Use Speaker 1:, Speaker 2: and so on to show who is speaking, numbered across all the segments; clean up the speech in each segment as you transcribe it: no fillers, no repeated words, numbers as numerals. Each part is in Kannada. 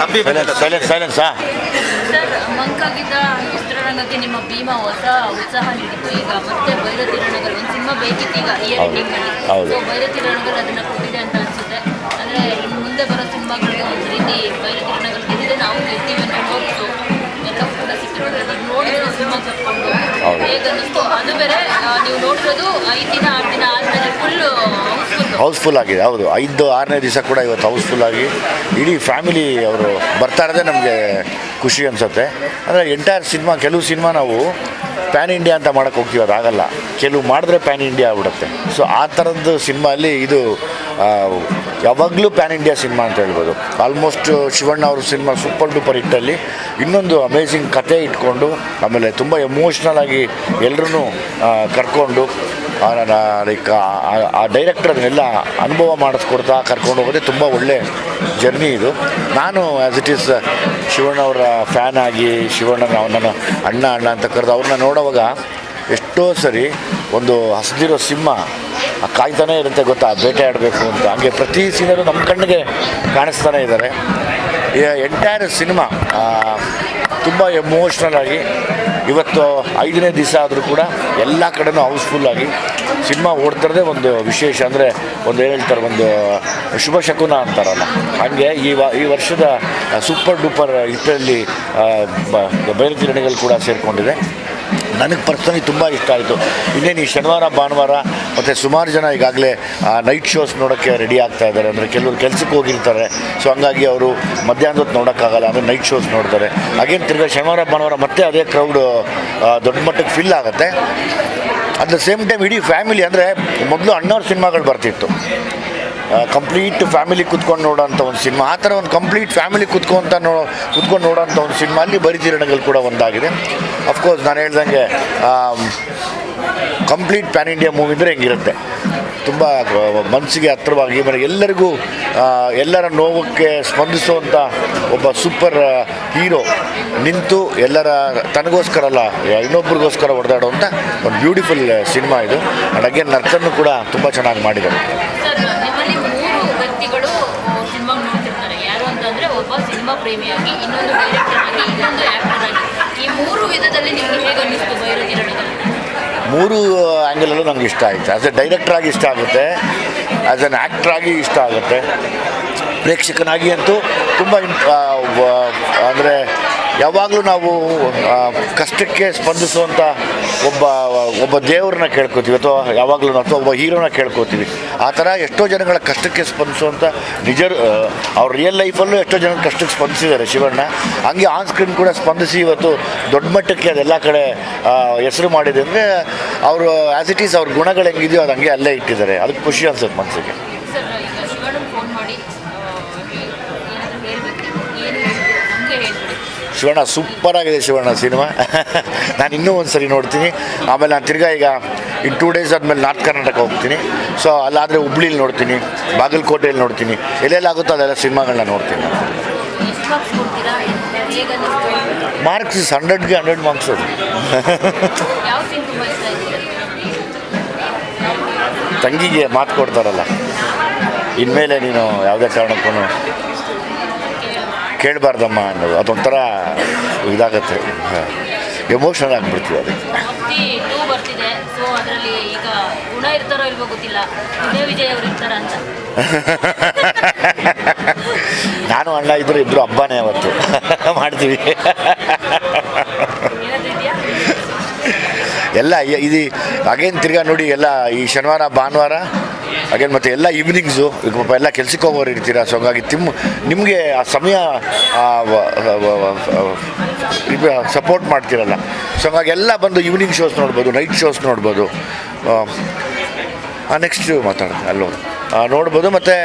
Speaker 1: ಸೈಲೆನ್ಸಾ
Speaker 2: ಸರ್, ಮಂಕಾಗಿದ್ದ ಚಿತ್ರರಂಗಕ್ಕೆ ನಿಮ್ಮ ಭೀಮಾ ಹೊಸ ಉತ್ಸಾಹ ನೀಡಿತ್ತು. ಈಗ ಮತ್ತೆ ಭೈರತಿರಣಗಳು ಒಂದು ಸಿನಿಮಾ ಬೇಕಿತ್ತು ಈಗ ಇಯರ್ ಎಂಡಿಂಗ್ ಅಲ್ಲಿ. ಸೊ ಭೈರತಿರಣಗಳು ಅದನ್ನ ಕೊಟ್ಟಿದೆ ಅಂತ ಅನ್ಸುತ್ತೆ. ಅಂದ್ರೆ ಇನ್ನು ಮುಂದೆ ಬರೋ ಸಿನಿಮಾಗಳಿಗೆ ಒಂದು ರೀತಿ ಭೈರತಿರಣಗಳು ಗೆದ್ದಿದೆ, ನಾವು ಗೆಲ್ತೀವಿ ಅನ್ನೋ ಹೋಗ್ತು ಎಲ್ಲ ಕೂಡ ಸಿಕ್ಕಿರೋದು ನೋಡಿದ್ರೆ ಸಿನಿಮಾ ಕಟ್ಕೊಂಡು ಹೇಗನ್ನಿಸ್ತು ಅದು ಬೇರೆ. ನೀವು ನೋಡಿರೋದು 5 ದಿನ 6 ದಿನ ಆದಮೇಲೆ ಫುಲ್
Speaker 1: ಹೌಸ್ಫುಲ್ ಆಗಿದೆ. ಹೌದು, 5-6ನೇ ದಿವಸ ಕೂಡ ಇವತ್ತು ಹೌಸ್ಫುಲ್ ಆಗಿ ಇಡೀ ಫ್ಯಾಮಿಲಿ ಅವರು ಬರ್ತಾ ಇರೋದೇ ನಮಗೆ ಖುಷಿ ಅನಿಸುತ್ತೆ. ಅಂದರೆ ಎಂಟೈರ್ ಸಿನಿಮಾ, ಕೆಲವು ಸಿನಿಮಾ ನಾವು ಪ್ಯಾನ್ ಇಂಡಿಯಾ ಅಂತ ಮಾಡೋಕ್ಕೆ ಹೋಗ್ತೀವಿ, ಅದಾಗಲ್ಲ. ಕೆಲವು ಮಾಡಿದ್ರೆ ಪ್ಯಾನ್ ಇಂಡಿಯಾ ಆಗ್ಬಿಡುತ್ತೆ. ಸೊ ಆ ಥರದ್ದು ಸಿನಿಮಾ ಅಲ್ಲಿ ಇದು ಯಾವಾಗಲೂ ಪ್ಯಾನ್ ಇಂಡಿಯಾ ಸಿನಿಮಾ ಅಂತ ಹೇಳ್ಬೋದು. ಆಲ್ಮೋಸ್ಟ್ ಶಿವಣ್ಣ ಅವ್ರ ಸಿನಿಮಾ ಸೂಪರ್ ಡೂಪರ್ ಹಿಟ್ಟಲ್ಲಿ ಇನ್ನೊಂದು ಅಮೇಝಿಂಗ್ ಕತೆ ಇಟ್ಕೊಂಡು, ಆಮೇಲೆ ತುಂಬ ಎಮೋಷ್ನಲ್ ಆಗಿ ಎಲ್ಲರೂ ಕರ್ಕೊಂಡು ಲೈಕ್ ಆ ಡೈರೆಕ್ಟರ್ ಅದನ್ನೆಲ್ಲ ಅನುಭವ ಮಾಡಿಸ್ಕೊಡ್ತಾ ಕರ್ಕೊಂಡು ಹೋಗೋದೇ ತುಂಬ ಒಳ್ಳೆ ಜರ್ನಿ ಇದು. ನಾನು ಆ್ಯಸ್ ಇಟ್ ಈಸ್ ಶಿವಣ್ಣ ಅವರ ಫ್ಯಾನ್ ಆಗಿ ಶಿವಣ್ಣನ ನನ್ನ ಅಣ್ಣ ಅಂತ ಕರೆದು ಅವ್ರನ್ನ ನೋಡೋವಾಗ ಎಷ್ಟೋ ಸರಿ ಒಂದು ಹಸಿದಿರೋ ಸಿಂಹ ಕಾಯ್ತಾನೆ ಇರುತ್ತೆ ಗೊತ್ತಾ, ಬೇಟೆ ಆಡಬೇಕು ಅಂತ. ಹಂಗೆ ಪ್ರತಿ ಸೀನಲ್ಲೂ ನಮ್ಮ ಕಣ್ಣಿಗೆ ಕಾಣಿಸ್ತಾನೆ ಇದ್ದಾರೆ. ಎಂಟೈರ್ ಸಿನಿಮಾ ತುಂಬ ಎಮೋಷ್ನಲ್ ಆಗಿ ಇವತ್ತು 5ನೇ ದಿವಸ ಆದರೂ ಕೂಡ ಎಲ್ಲ ಕಡೆನೂ ಹೌಸ್ಫುಲ್ಲಾಗಿ ಸಿನಿಮಾ ಓಡ್ತಿರೋದೇ ಒಂದು ವಿಶೇಷ. ಅಂದರೆ ಒಂದು ಹೇಳ್ತಾರೆ, ಒಂದು ಶುಭ ಶಕುನ ಅಂತಾರಲ್ಲ, ಹಾಗೆ ಈ ವರ್ಷದ ಸೂಪರ್ ಡೂಪರ್ ಹಿಟ್ಟಲ್ಲಿ ಭೈರತಿರಣಗಳು ಕೂಡ ಸೇರಿಕೊಂಡಿದೆ. ನನಗೆ ಪರ್ಸನಲಿ ತುಂಬ ಇಷ್ಟ ಆಯಿತು. ಇನ್ನೇನು ಈ ಶನಿವಾರ ಭಾನುವಾರ ಮತ್ತು ಸುಮಾರು ಜನ ಈಗಾಗಲೇ ನೈಟ್ ಶೋಸ್ ನೋಡೋಕ್ಕೆ ರೆಡಿ ಆಗ್ತಾ ಇದ್ದಾರೆ. ಅಂದರೆ ಕೆಲವರು ಕೆಲಸಕ್ಕೆ ಹೋಗಿರ್ತಾರೆ, ಸೊ ಹಂಗಾಗಿ ಅವರು ಮಧ್ಯಾಹ್ನದ ಹೊತ್ತು ನೋಡೋಕ್ಕಾಗಲ್ಲ, ಅಂದರೆ ನೈಟ್ ಶೋಸ್ ನೋಡ್ತಾರೆ. ಹಾಗೇನು ತಿರ್ಗಿ ಶನಿವಾರ ಭಾನುವಾರ ಮತ್ತೆ ಅದೇ ಕ್ರೌಡು ದೊಡ್ಡ ಮಟ್ಟಕ್ಕೆ ಫಿಲ್ ಆಗುತ್ತೆ. ಅಟ್ ದ ಸೇಮ್ ಟೈಮ್ ಇಡೀ ಫ್ಯಾಮಿಲಿ, ಅಂದರೆ ಮೊದಲು ಅಣ್ಣವ್ರ ಸಿನಿಮಾಗಳು ಬರ್ತಿತ್ತು, ಕಂಪ್ಲೀಟ್ ಫ್ಯಾಮಿಲಿ ಕುತ್ಕೊಂಡು ನೋಡೋಂಥ ಒಂದು ಸಿನಿಮಾ. ಆ ಥರ ಒಂದು ಕಂಪ್ಲೀಟ್ ಫ್ಯಾಮಿಲಿ ಕುತ್ಕೊಂಡು ನೋಡೋಂಥ ಒಂದು ಸಿನಿಮಾ ಅಲ್ಲಿ ಭೈರತಿರಣಗಳು ಕೂಡ ಒಂದಾಗಿದೆ. ಅಫ್ಕೋರ್ಸ್ ನಾನು ಹೇಳ್ದಂಗೆ ಕಂಪ್ಲೀಟ್ ಪ್ಯಾನ್ ಇಂಡಿಯಾ ಮೂವಿ ಅಂದರೆ ಹೆಂಗಿರುತ್ತೆ, ತುಂಬ ಮನಸ್ಸಿಗೆ ಹತ್ತಿರವಾಗಿ ಎಲ್ಲರಿಗೂ ಎಲ್ಲರ ನೋವಕ್ಕೆ ಸ್ಪಂದಿಸುವಂಥ ಒಬ್ಬ ಸೂಪರ್ ಹೀರೋ ನಿಂತು ಎಲ್ಲರ ತನಗೋಸ್ಕರ ಅಲ್ಲ ಇನ್ನೊಬ್ರಿಗೋಸ್ಕರ ಹೊಡೆದಾಡುವಂಥ ಒಂದು ಬ್ಯೂಟಿಫುಲ್ ಸಿನಿಮಾ ಇದು. ಆ್ಯಂಡ್ ಅಗೇನ್ ನರ್ತನ್ನು ಕೂಡ ತುಂಬ ಚೆನ್ನಾಗಿ ಮಾಡಿದ್ದಾರೆ.
Speaker 2: ಸಿನಿಮಾ ನೋಡ್ತಿರ್ತಾರೆ, ಯಾರು ಅಂತಂದರೆ ಒಬ್ಬ ಸಿನಿಮಾ ಪ್ರೇಮಿಯಾಗಿ, ಇನ್ನೊಂದು ಡೈರೆಕ್ಟರ್ ಆಗಿ, ಇನ್ನೊಂದು ಆ್ಯಕ್ಟರ್ ಆಗಿ. ಈ 3 ವಿಧದಲ್ಲಿ ನಿಮಗೆ ಹೇಗೆ ಅನ್ನಿಸ್ತು ಭೈರತಿರಣಗಳು?
Speaker 1: 3 ಆ್ಯಂಗಲಲ್ಲೂ ನನಗೆ ಇಷ್ಟ ಆಯಿತು. ಆ್ಯಸ್ ಎ ಡೈರೆಕ್ಟ್ರಾಗಿ ಇಷ್ಟ ಆಗುತ್ತೆ, ಆ್ಯಸ್ ಎನ್ ಆ್ಯಕ್ಟ್ರಾಗಿ ಇಷ್ಟ ಆಗುತ್ತೆ, ಪ್ರೇಕ್ಷಕನಾಗಿ ಅಂತೂ ತುಂಬ ಅಂದರೆ ಯಾವಾಗಲೂ ನಾವು ಕಷ್ಟಕ್ಕೆ ಸ್ಪಂದಿಸುವಂಥ ಒಬ್ಬ ದೇವ್ರನ್ನ ಕೇಳ್ಕೊತೀವಿ, ಅಥವಾ ಯಾವಾಗಲೂ ಅಥವಾ ಒಬ್ಬ ಹೀರೋನ ಕೇಳ್ಕೊತೀವಿ. ಆ ಥರ ಎಷ್ಟೋ ಜನಗಳ ಕಷ್ಟಕ್ಕೆ ಸ್ಪಂದಿಸುವಂಥ ಅವ್ರ ರಿಯಲ್ ಲೈಫಲ್ಲೂ ಎಷ್ಟೋ ಜನ ಕಷ್ಟಕ್ಕೆ ಸ್ಪಂದಿಸಿದ್ದಾರೆ ಶಿವಣ್ಣ. ಹಂಗೆ ಆನ್ ಸ್ಕ್ರೀನ್ ಕೂಡ ಸ್ಪಂದಿಸಿ ಇವತ್ತು ದೊಡ್ಡ ಮಟ್ಟಕ್ಕೆ ಅದೆಲ್ಲ ಕಡೆ ಹೆಸರು ಮಾಡಿದೆ. ಅಂದರೆ ಅವರು ಆ್ಯಸ್ ಇಟ್ ಈಸ್ ಅವ್ರ ಗುಣಗಳು ಹೆಂಗಿದೆಯೋ ಅದು ಹಂಗೆ ಅಲ್ಲೇ ಇಟ್ಟಿದ್ದಾರೆ. ಅದಕ್ಕೆ ಖುಷಿ ಅನ್ಸುತ್ತೆ ಮನಸ್ಸಿಗೆ. ಶಿವಣ್ಣ ಸೂಪರಾಗಿದೆ. ಶಿವಣ್ಣ ಸಿನಿಮಾ ನಾನು ಇನ್ನೂ ಒಂದು ಸರಿ ನೋಡ್ತೀನಿ. ಆಮೇಲೆ ನಾನು ತಿರ್ಗಾ ಈಗ ಇನ್ನು 2 ಡೇಸ್ ಆದಮೇಲೆ ನಾರ್ತ್ ಕರ್ನಾಟಕ ಹೋಗ್ತೀನಿ. ಸೊ ಅಲ್ಲಾದರೆ ಹುಬ್ಳಿಲಿ ನೋಡ್ತೀನಿ, ಬಾಗಲಕೋಟೆಯಲ್ಲಿ ನೋಡ್ತೀನಿ, ಎಲ್ಲೆಲ್ಲಾಗುತ್ತೋ ಅದೆಲ್ಲ ಸಿನಿಮಾಗಳನ್ನ ನೋಡ್ತೀನಿ. ಮಾರ್ಕ್ಸ್ 100ಗೆ 100 ಮಾರ್ಕ್ಸ್ ಅದು. ತಂಗಿಗೆ ಮಾತು ಕೊಡ್ತಾರಲ್ಲ, ಇನ್ಮೇಲೆ ನೀನು ಯಾವುದೇ ಕಾರಣಕ್ಕೂ ಕೇಳಬಾರ್ದಮ್ಮ ಅನ್ನೋದು, ಅದೊಂಥರ ಇದಾಗತ್ತೆ, ಎಮೋಷನಲ್ ಆಗಿಬಿಡ್ತೀವಿ ಅದಕ್ಕೆ. ನಾನು ಅಣ್ಣ ಇಬ್ಬರು ಹಬ್ಬನೇ ಅವತ್ತು ಮಾಡ್ತೀವಿ ಎಲ್ಲ. ಇದು ಅಗೇನ್ ತಿರ್ಗಾ ನೋಡಿ, ಎಲ್ಲ ಈ ಶನಿವಾರ ಭಾನುವಾರ ಅಗೇನ್ ಮತ್ತು ಎಲ್ಲ ಈವ್ನಿಂಗ್ಸು ಈಗ ಪಾಪ ಎಲ್ಲ ಕೆಲ್ಸಕ್ಕೆ ಹೋಗೋರು ಇರ್ತೀರ. ಸೊ ಹಂಗಾಗಿ ನಿಮಗೆ ಆ ಸಮಯ ಸಪೋರ್ಟ್ ಮಾಡ್ತಿರಲ್ಲ. ಸೊ ಹಂಗಾಗಿ ಎಲ್ಲ ಬಂದು ಈವ್ನಿಂಗ್ ಶೋಸ್ ನೋಡ್ಬೋದು, ನೈಟ್ ಶೋಸ್ ನೋಡ್ಬೋದು, ನೆಕ್ಸ್ಟ್ ಮಾತಾಡ್ತೀನಿ ಅಲ್ಲೋ ನೋಡ್ಬೋದು. ಮತ್ತು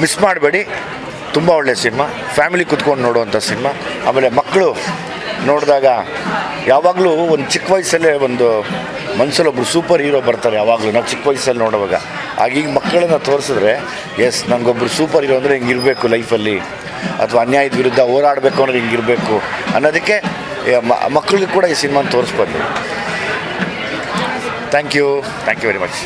Speaker 1: ಮಿಸ್ ಮಾಡಬೇಡಿ, ತುಂಬ ಒಳ್ಳೆಯ ಸಿನಿಮಾ, ಫ್ಯಾಮಿಲಿ ಕುತ್ಕೊಂಡು ನೋಡುವಂಥ ಸಿನಿಮಾ. ಆಮೇಲೆ ಮಕ್ಕಳು ನೋಡಿದಾಗ ಯಾವಾಗಲೂ ಒಂದು ಚಿಕ್ಕ ವಯಸ್ಸಲ್ಲೇ ಒಂದು ಮನಸ್ಸಲ್ಲಿ ಒಬ್ಬರು ಸೂಪರ್ ಹೀರೋ ಬರ್ತಾರೆ. ಯಾವಾಗಲೂ ನಾವು ಚಿಕ್ಕ ವಯಸ್ಸಲ್ಲಿ ನೋಡುವಾಗ ಆಗೀಗ ಮಕ್ಕಳನ್ನು ತೋರಿಸಿದ್ರೆ ಎಸ್ ನನಗೊಬ್ಬರು ಸೂಪರ್ ಹೀರೋ ಅಂದರೆ ಹಿಂಗಿರಬೇಕು ಲೈಫಲ್ಲಿ, ಅಥವಾ ಅನ್ಯಾಯದ ವಿರುದ್ಧ ಹೋರಾಡಬೇಕು ಅಂದರೆ ಹಿಂಗಿರಬೇಕು ಅನ್ನೋದಕ್ಕೆ ಮಕ್ಕಳಿಗೆ ಕೂಡ ಈ ಸಿನಿಮಾನ ತೋರಿಸ್ಬೋದು. Thank you very much.